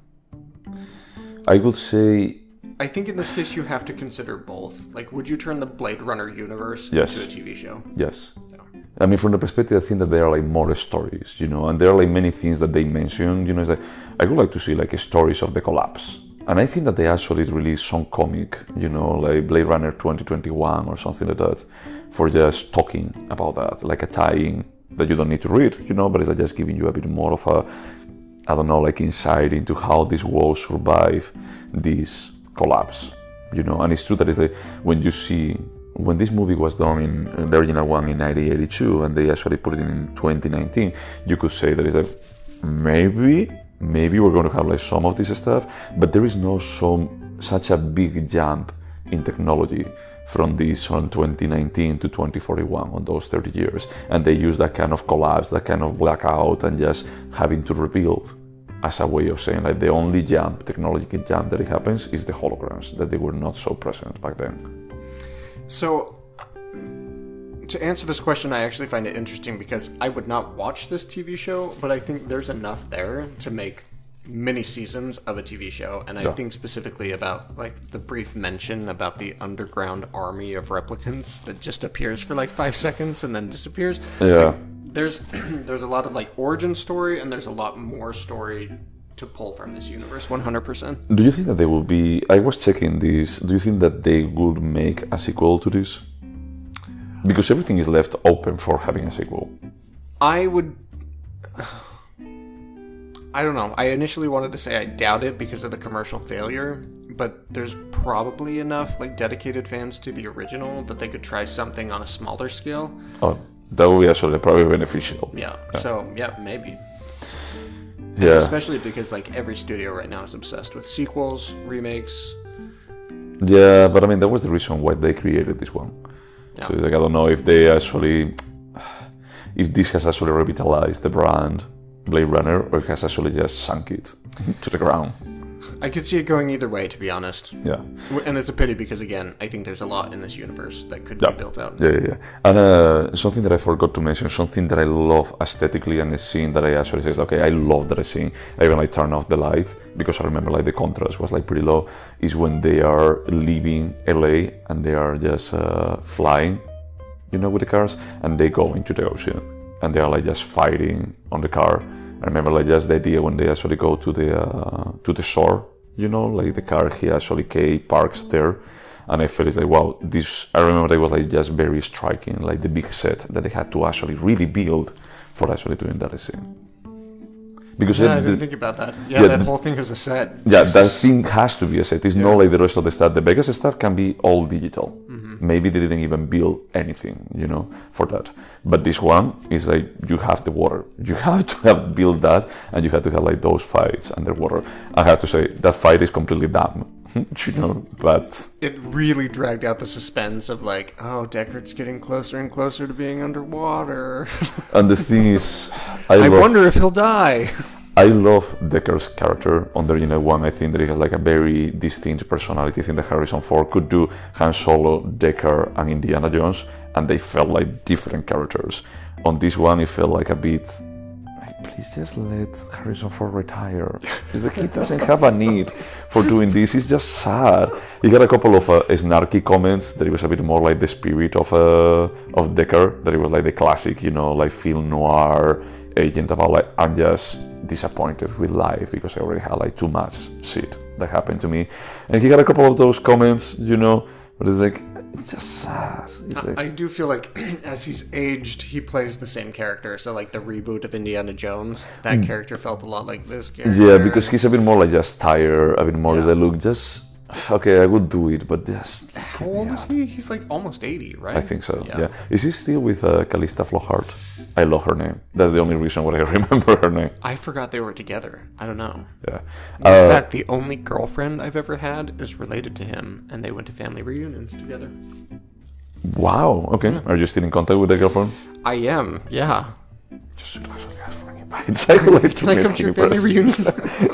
I would say... I think in this case, you have to consider both. Like, would you turn the Blade Runner universe into a TV show? Yes. Yeah. I mean, from the perspective, I think that there are like more stories, you know, and there are like many things that they mention, you know, it's like, I would like to see like stories of the collapse. And I think that they actually released some comic, you know, like Blade Runner 2021 or something like that, for just talking about that, like a tie-in that you don't need to read, you know, but it's like just giving you a bit more of a, I don't know, like insight into how this world survived this collapse, you know. And it's true that it's like when this movie was done in the original one in 1982 and they actually put it in 2019, you could say that it's like maybe we're going to have like some of this stuff, but there is no such a big jump in technology from 2019 to 2041 on those 30 years, and they use that kind of collapse, that kind of blackout, and just having to rebuild as a way of saying like the only technological jump that it happens is the holograms, that they were not so present back then. So to answer this question, I actually find it interesting because I would not watch this TV show, but I think there's enough there to make many seasons of a TV show. And I think specifically about like the brief mention about the underground army of replicants that just appears for like 5 seconds and then disappears. Yeah. Like, there's a lot of like origin story, and there's a lot more story to pull from this universe. 100%. Do you think that they will be, I was checking this, do you think that they would make a sequel to this? Because everything is left open for having a sequel. I would... I don't know. I initially wanted to say I doubt it because of the commercial failure, but there's probably enough like dedicated fans to the original that they could try something on a smaller scale. Oh, that would be actually probably beneficial. Yeah. So yeah, maybe. Yeah. And especially because like every studio right now is obsessed with sequels, remakes. Yeah, but I mean that was the reason why they created this one. Yeah. So it's like I don't know if this has actually revitalized the brand Blade Runner, or it has actually just sunk it to the ground. I could see it going either way, to be honest. Yeah. And it's a pity because, again, I think there's a lot in this universe that could be built out. Yeah. And something that I forgot to mention, something that I love aesthetically, and a scene that I actually say, okay, I love that scene. I even turn off the light because I remember the contrast was pretty low. Is when they are leaving LA and they are just flying, with the cars, and they go into the ocean and they are just fighting on the car. I remember just the idea when they actually go to the shore, the car he actually parks there, and I felt it's wow, this, I remember it was just very striking, the big set that they had to actually really build for actually doing that scene. Because I didn't think about that. Yeah, that whole thing is a set. Yeah, that thing has to be a set. It's not like the rest of the stuff. The Vegas stuff can be all digital. Mm-hmm. Maybe they didn't even build anything, for that. But this one is you have the water. You have to have built that, and you have to have those fights underwater. I have to say that fight is completely dumb. But it really dragged out the suspense of Deckard's getting closer and closer to being underwater. And the thing is, I wonder if he'll die. I love Deckard's character on the Unit 1. I think that he has a very distinct personality. I think that Harrison Ford could do Han Solo, Deckard, and Indiana Jones, and they felt like different characters. On this one, it felt a bit... Please just let Harrison Ford retire. It's he doesn't have a need for doing this. It's just sad. He got a couple of snarky comments that it was a bit more the spirit of Deckard. That it was the classic, film noir agent about I'm just disappointed with life because I already had too much shit that happened to me. And he got a couple of those comments, but it's it's just sad. I do feel as he's aged, he plays the same character. So the reboot of Indiana Jones, that character felt a lot like this character. Yeah, because he's a bit more just tired, a bit more look just... Okay, I would do it, but just... How old is he? He's almost 80, right? I think so, yeah. Is he still with Callista Flockhart? I love her name. That's the only reason why I remember her name. I forgot they were together. I don't know. Yeah. In fact, the only girlfriend I've ever had is related to him, and they went to family reunions together. Wow, okay. Yeah. Are you still in contact with the girlfriend? I am, yeah. Just I would like to meet him in person.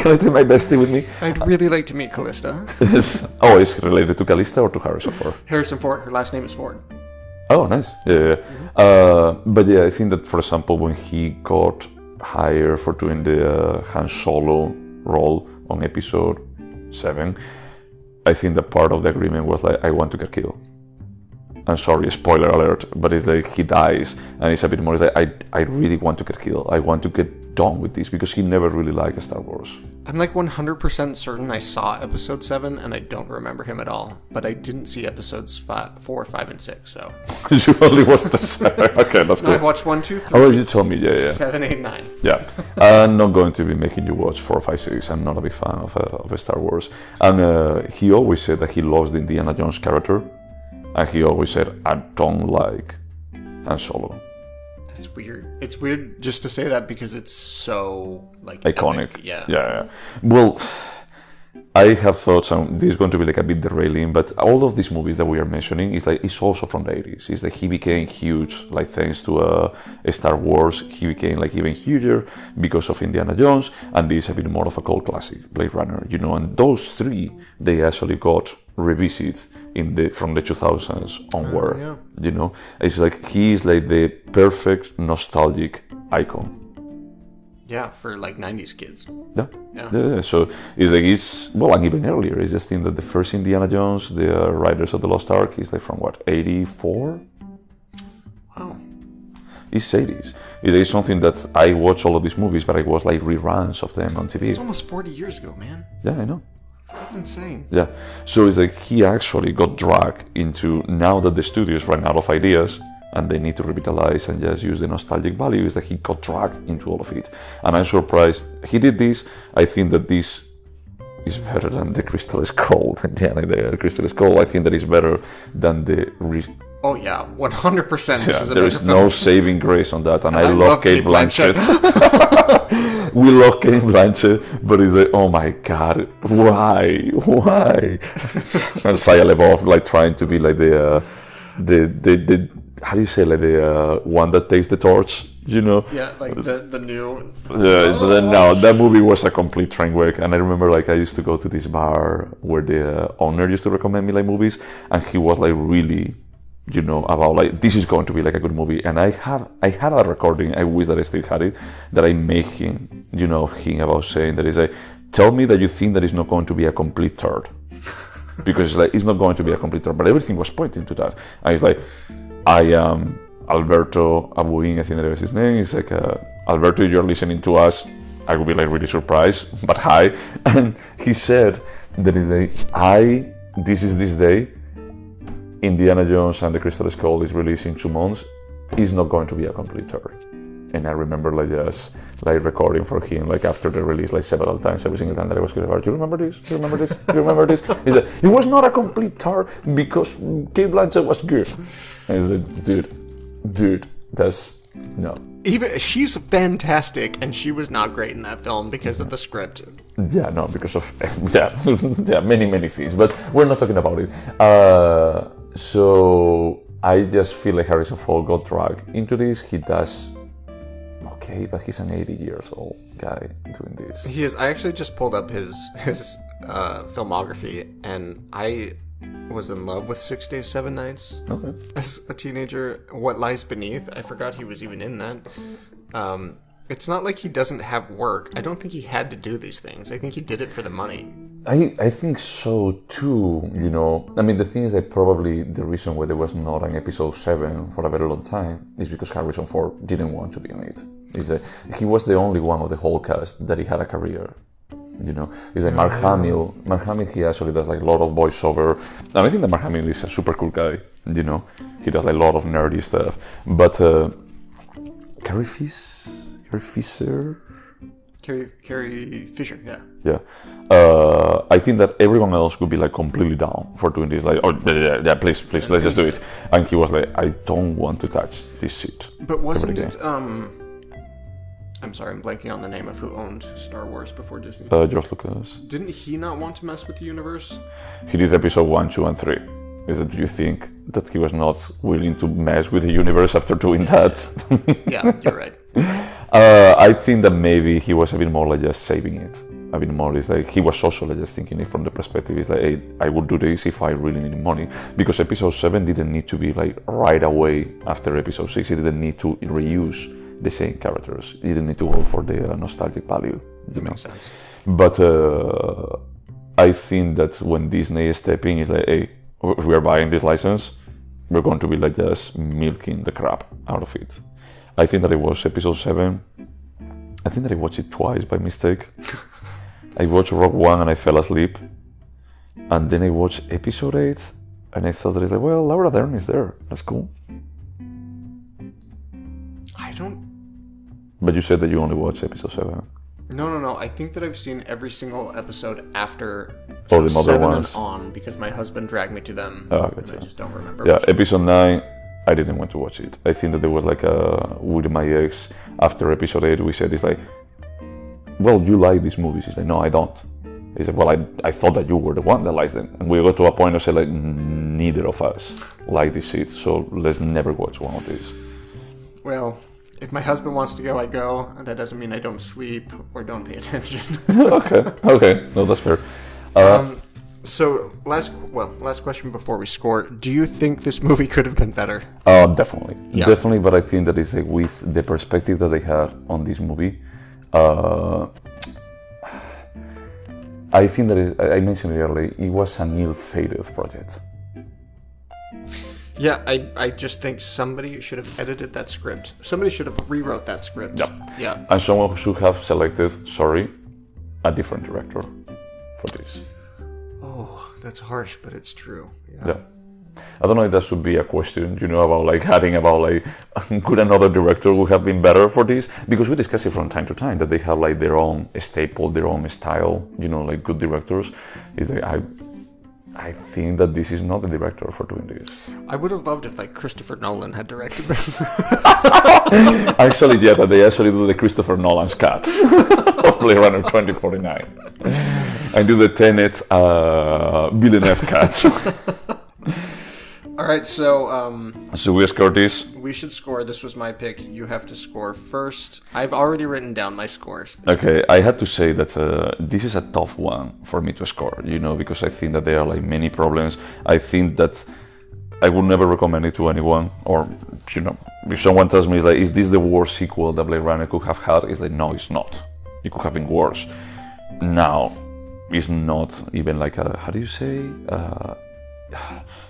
Can I take my bestie with me? I'd really like to meet Callista. Oh, is it related to Callista or to Harrison Ford? Harrison Ford. Her last name is Ford. Oh, nice. Yeah. Mm-hmm. But yeah, I think that, for example, when he got hired for doing the Han Solo role on episode 7, I think that part of the agreement was I want to get killed. I'm sorry, spoiler alert, but it's he dies, and it's a bit more I really want to get killed. I want to get done with this, because he never really liked Star Wars. I'm 100% certain I saw episode 7, and I don't remember him at all, but I didn't see episodes 4, 5, and 6, so... You only watched the 7. Okay, that's good. I watched 1, 2, 3. Oh, you told me, yeah. 7, 8, 9. Yeah. I'm not going to be making you watch 4, 5, 6. I'm not a big fan of Star Wars. And he always said that he loves the Indiana Jones character. And he always said, I don't like Han Solo. That's weird. It's weird just to say that because it's so, iconic. Epic. Yeah. Yeah. Well, I have thought this is going to be a bit derailing, but all of these movies that we are mentioning is also from the 80s. It's he became huge, thanks to Star Wars. He became even huger because of Indiana Jones, and this is a bit more of a cult classic, Blade Runner, and those 3, they actually got revisited from the 2000s onward. Yeah. It's he is the perfect nostalgic icon. Yeah, for 90s kids. Yeah. So it's and even earlier. It's just that the first Indiana Jones, the Riders of the Lost Ark, is from 84. Wow. It's 80s. It is something that I watch all of these movies, but I watch reruns of them on TV. It's almost 40 years ago, man. Yeah, I know. That's insane. Yeah. So it's he actually got dragged into, now that the studios ran out of ideas, and they need to revitalize and just use the nostalgic value, is that he got dragged into all of it. And I'm surprised he did this. I think that this is better than the Crystal Skull. Yeah, like the Crystal Skull, I think that is better than the... Oh yeah, 100%. Yeah, there is no saving grace on that, and I love Kate Blanchett. We love Kate Blanchett, but it's like, oh my god, why? And Shia LaBeouf, like trying to be like the how do you say, like the one that takes the torch, you know? Yeah, like the new. No, that movie was a complete train wreck, and I remember like I used to go to this bar where the owner used to recommend me like movies, and he was like really, you know, about like this is going to be like a good movie. And I had a recording, I wish that I still had it, that I made him, you know, him about saying that is like, tell me that you think that it's not going to be a complete turd, because it's like it's not going to be a complete turd, but everything was pointing to that. And it's like, I am Alberto Abuin, I think that was his name. It's like, Alberto, you're listening to us, I would be like really surprised, but hi. And he said that is like, this is this day, Indiana Jones and the Crystal Skull is released in 2 months, is not going to be a complete turd. And I remember like just like recording for him like after the release like several times, every single time that I was going about, do you remember this? Do you remember this? Do you remember this? He said, it was not a complete turd because Kate Blanchett was good. And I said, dude, that's no. Even she's fantastic, and she was not great in that film because of the script. Yeah, no, because of many things, but we're not talking about it. So I just feel like Harrison Ford got dragged into this. He does okay, but he's an 80 years old guy doing this. He is. I actually just pulled up his filmography, and I was in love with 6 Days, 7 Nights. Okay. As a teenager. What Lies Beneath, I forgot he was even in that. It's not like he doesn't have work. I don't think he had to do these things. I think he did it for the money. I think so too, you know. I mean, the thing is that probably the reason why there was not an episode 7 for a very long time is because Harrison Ford didn't want to be on it. Is that he was the only one of the whole cast that he had a career. You know, it's like Mark Hamill. Mark Hamill, he actually does like a lot of voiceover. And I think that Mark Hamill is a super cool guy. You know, he does like a lot of nerdy stuff. But Carrie Fisher, yeah. Yeah. I think that everyone else would be like completely down for doing this. Like, oh yeah, please, let's just do it. And he was like, I don't want to touch this shit. But wasn't it? I'm sorry, I'm blanking on the name of who owned Star Wars before Disney. George Lucas. Didn't he not want to mess with the universe? He did episode 1, 2, and 3. Is that, do you think that he was not willing to mess with the universe after doing that? Yeah, you're right. I think that maybe he was a bit more like just saving it. A bit more, it's like he was also like just thinking it from the perspective, it's like, hey, I would do this if I really need money. Because episode 7 didn't need to be like right away after episode 6. It didn't need to reuse the same characters. It didn't need to go for the nostalgic value. That makes sense. But I think that when Disney is stepping, it's like, hey, we are buying this license, we're going to be like just milking the crap out of it. I think that I watched episode 7. I think that I watched it twice by mistake. I watched Rogue One and I fell asleep. And then I watched episode 8 and I thought that it's like, well, Laura Dern is there. That's cool. I don't... But you said that you only watched episode 7. No. I think that I've seen every single episode after all the other 7 ones. And on, because my husband dragged me to them. Oh, gotcha. And I just don't remember. Yeah, episode 9, I didn't want to watch it. I think that there was like with my ex, after episode 8, we said, it's like, well, you like these movies. He's like, no, I don't. He said, well, I thought that you were the one that likes them. And we got to a point and said, like, neither of us like this shit, so let's never watch one of these. Well, if my husband wants to go, I go. That doesn't mean I don't sleep or don't pay attention. Okay. No, that's fair. So, last question before we score. Do you think this movie could have been better? Definitely. Yeah. Definitely, but I think that it's like with the perspective that they had on this movie, I think that I mentioned it earlier, it was an ill-fated project. Yeah, I just think somebody should have edited that script. Somebody should have rewrote that script. Yeah. And someone should have selected, a different director for this. Oh, that's harsh, but it's true. Yeah. I don't know if that should be a question, about like adding about like could another director would have been better for this? Because we discuss it from time to time that they have like their own staple, their own style, like good directors. Is like I think that this is not the director for doing this. I would have loved if like Christopher Nolan had directed this. Actually, yeah, that they actually do the Christopher Nolan's cut of Blade Runner 2049 and do the Tenet Villeneuve cut. All right, so So we score this. we should score. This was my pick. You have to score first. I've already written down my scores. Okay, I had to say that this is a tough one for me to score, because I think that there are like many problems. I think that I would never recommend it to anyone, or if someone tells me, is this the worst sequel that Blade Runner could have had? It's like, no, it's not. It could have been worse. Now, it's not even like a, how do you say?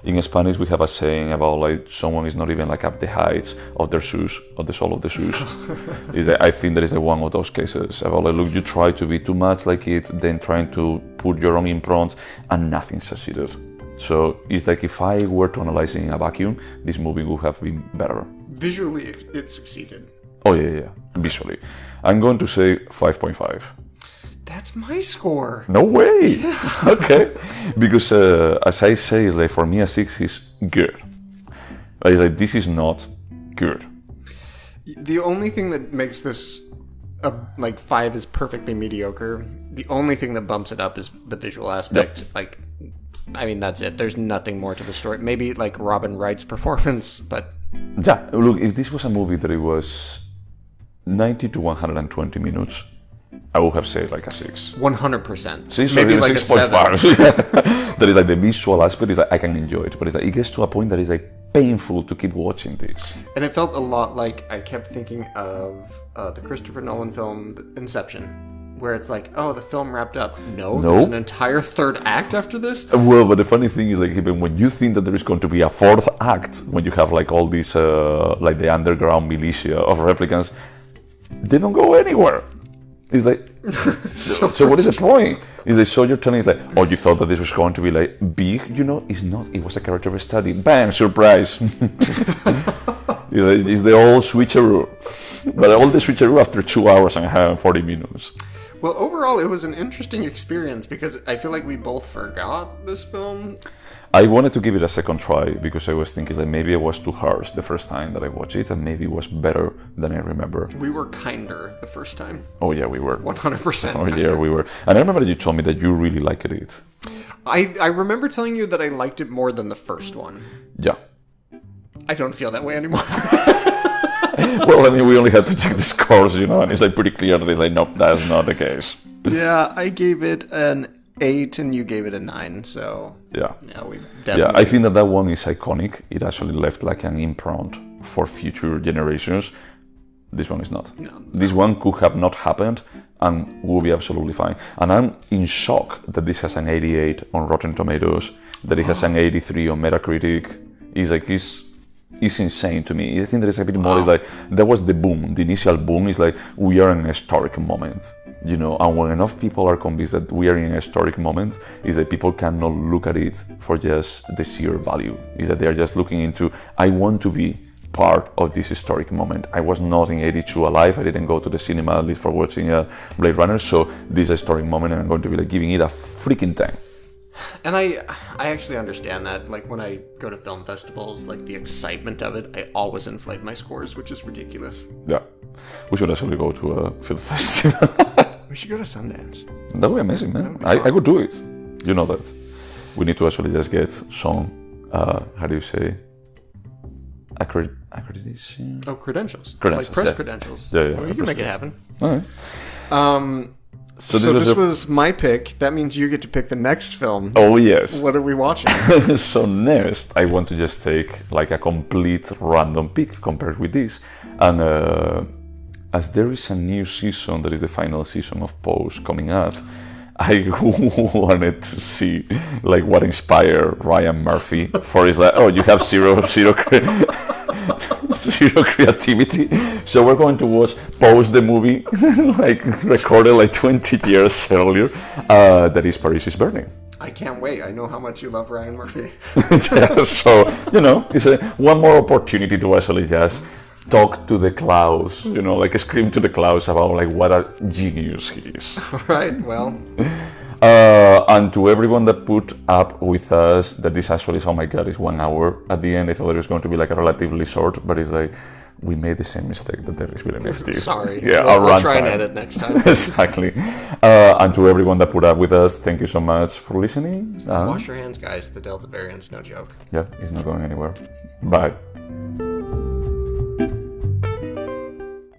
In Spanish, we have a saying about like someone is not even like up the heights of their shoes, of the sole of the shoes. I think that is one of those cases about like, look, you try to be too much like it, then trying to put your own imprint, and nothing succeeded. So it's like if I were to analyze it in a vacuum, this movie would have been better. Visually, it succeeded. Oh yeah, visually. I'm going to say 5.5. That's my score. No way. Okay, because as I say, it's like for me a 6 is good. It's like this is not good. The only thing that makes this like 5 is perfectly mediocre. The only thing that bumps it up is the visual aspect. Yep. Like, I mean, that's it. There's nothing more to the story. Maybe like Robin Wright's performance, but yeah. Look, if this was a movie that it was 90 to 120 minutes, I would have said like a 6. 100%. Maybe like 6.5. That is like the visual aspect is like I can enjoy it, but it's like it gets to a point that is like painful to keep watching this. And it felt a lot like I kept thinking of the Christopher Nolan film Inception, where it's like, oh, the film wrapped up. No, there's an entire third act after this. Well, but the funny thing is like even when you think that there is going to be a fourth act, when you have like all these like the underground militia of replicants, they don't go anywhere. It's like, so what is the point? It's like, so you're telling us like, oh, you thought that this was going to be like big, It's not. It was a character study. Bam, surprise. It's the old switcheroo. But all the switcheroo after 2 hours and 40 minutes. Well, overall, it was an interesting experience because I feel like we both forgot this film. I wanted to give it a second try because I was thinking that maybe it was too harsh the first time that I watched it, and maybe it was better than I remember. We were kinder the first time. Oh yeah, we were. 100%. Oh yeah, we were. And I remember that you told me that you really liked it. I remember telling you that I liked it more than the first one. Yeah. I don't feel that way anymore. Well, I mean, we only had to check the scores, and it's like pretty clear that it's like, nope, that's not the case. Yeah, I gave it an 8 and you gave it a 9, so yeah, we definitely. Yeah, I think that one is iconic. It actually left like an imprint for future generations. This one is not. No. This one could have not happened and will be absolutely fine. And I'm in shock that this has an 88 on Rotten Tomatoes, that it has an 83 on Metacritic. It's insane to me. I think there is a bit more like that was the boom. The initial boom is like we are in a historic moment, and when enough people are convinced that we are in a historic moment, is that people cannot look at it for just the sheer value. Is that they are just looking into, I want to be part of this historic moment. I was not in 82 alive. I didn't go to the cinema at least for watching Blade Runner. So this is a historic moment, and I'm going to be like giving it a freaking 10. And I actually understand that. Like when I go to film festivals, like the excitement of it, I always inflate my scores, which is ridiculous. Yeah, we should actually go to a film festival. We should go to Sundance. That would be amazing, man. I could do it. You know that. We need to actually just get some, how do you say, accreditation? Oh, credentials. Credentials, like press credentials. Yeah. Well, you can make it happen. All right. So this was my pick. That means you get to pick the next film. Oh, yes. What are we watching? So next, I want to just take like a complete random pick compared with this. And as there is a new season, that is the final season of Pose coming up, I wanted to see like what inspired Ryan Murphy for his like, oh, you have zero creativity, so we're going to watch Pose, the movie, like recorded like 20 years earlier, that is Paris is Burning. I can't wait. I know how much you love Ryan Murphy. Yeah, so, it's one more opportunity to actually just talk to the clouds, like scream to the clouds about like what a genius he is. Right, well. And to everyone that put up with us, that this actually is, oh my god, it's 1 hour. At the end, I thought it was going to be like a relatively short, but it's like, we made the same mistake that Denis Villeneuve did. Sorry. Yeah, we'll try and edit next time. Exactly. And to everyone that put up with us, thank you so much for listening. Wash your hands, guys. The Delta variant's no joke. Yeah, it's not going anywhere. Bye.